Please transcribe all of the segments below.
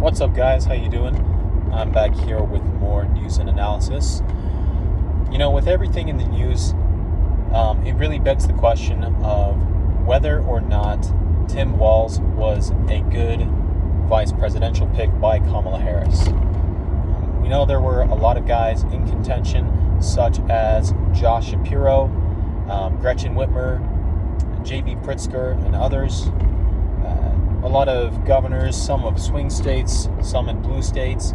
What's up, guys? How you doing? I'm back here with more news and analysis. With everything in the news, it really begs the question of whether or not Tim Walz was a good vice presidential pick by Kamala Harris. We know there were a lot of guys in contention, such as Josh Shapiro, Gretchen Whitmer, J.B. Pritzker, and others. A lot of governors, some of swing states, some in blue states.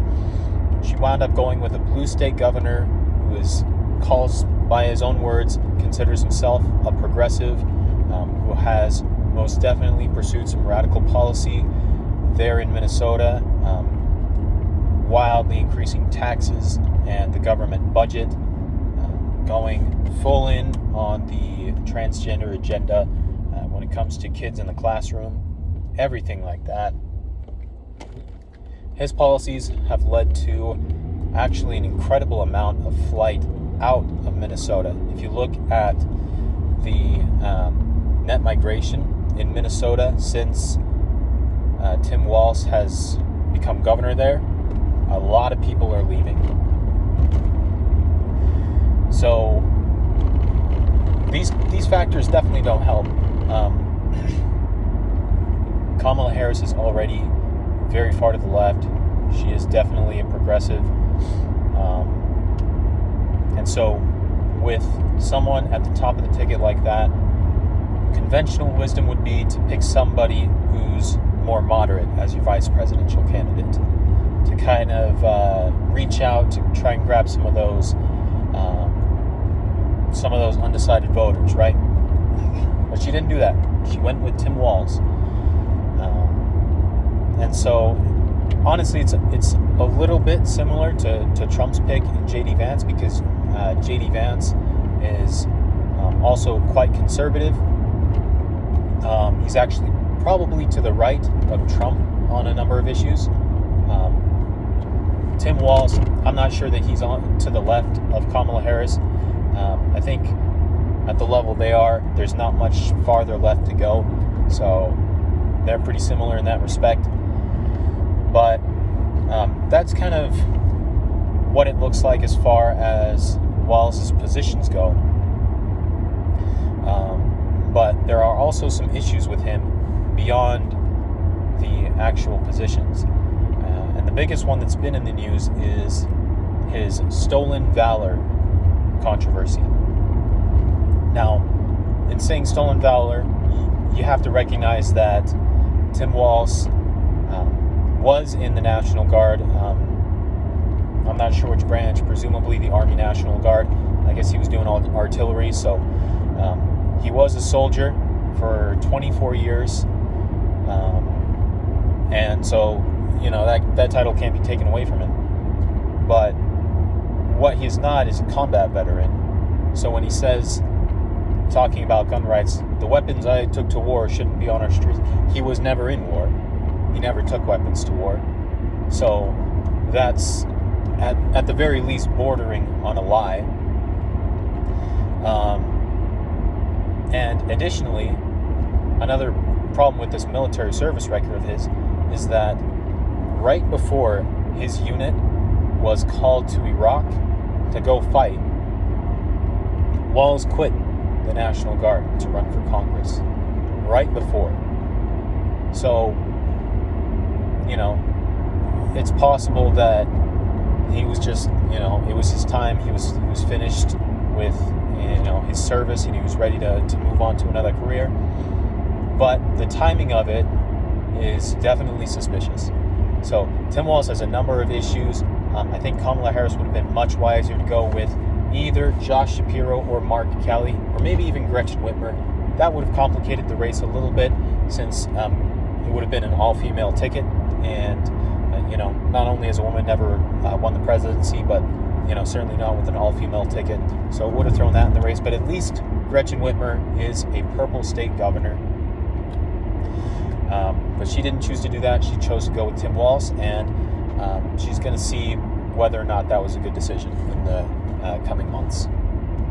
She wound up going with a blue state governor who calls, by his own words, considers himself a progressive, who has most definitely pursued some radical policy there in Minnesota, wildly increasing taxes and the government budget, going full in on the transgender agenda when it comes to kids in the classroom. Everything like that. His policies have led to actually an incredible amount of flight out of Minnesota. If you look at the net migration in Minnesota since Tim Walz has become governor there, a lot of people are leaving. So these factors definitely don't help. Kamala Harris is already very far to the left. She is definitely a progressive. And so with someone at the top of the ticket like that, conventional wisdom would be to pick somebody who's more moderate as your vice presidential candidate, to kind of reach out to try and grab some of those undecided voters, right? But she didn't do that. She went with Tim Walz. And so, honestly, it's a little bit similar to Trump's pick in J.D. Vance, because J.D. Vance is also quite conservative. He's actually probably to the right of Trump on a number of issues. Tim Walz, I'm not sure that he's on to the left of Kamala Harris. I think at the level they are, there's not much farther left to go. So they're pretty similar in that respect. But that's kind of what it looks like as far as Walz's positions go. But there are also some issues with him beyond the actual positions. And the biggest one that's been in the news is his stolen valor controversy. Now, in saying stolen valor, you have to recognize that Tim Walz was in the National Guard. I'm not sure which branch, presumably the Army National Guard. I guess he was doing all artillery, so he was a soldier for 24 years. And so, that title can't be taken away from him. But what he's not is a combat veteran. So when he says, talking about gun rights, the weapons I took to war shouldn't be on our streets, he was never in war. He never took weapons to war. So that's at the very least bordering on a lie. And additionally, another problem with this military service record of his is that right before his unit was called to Iraq to go fight, Walz quit the National Guard to run for Congress. Right before. So, it's possible that he was just, it was his time. He was finished with, his service, and he was ready to move on to another career. But the timing of it is definitely suspicious. So Tim Walz has a number of issues. I think Kamala Harris would have been much wiser to go with either Josh Shapiro or Mark Kelly, or maybe even Gretchen Whitmer. That would have complicated the race a little bit, since it would have been an all-female ticket, and not only as a woman never won the presidency, but certainly not with an all-female ticket. So it would have thrown that in the race. But at least Gretchen Whitmer is a purple state governor. But she didn't choose to do that. She chose to go with Tim Walz, and she's going to see whether or not that was a good decision in the coming months.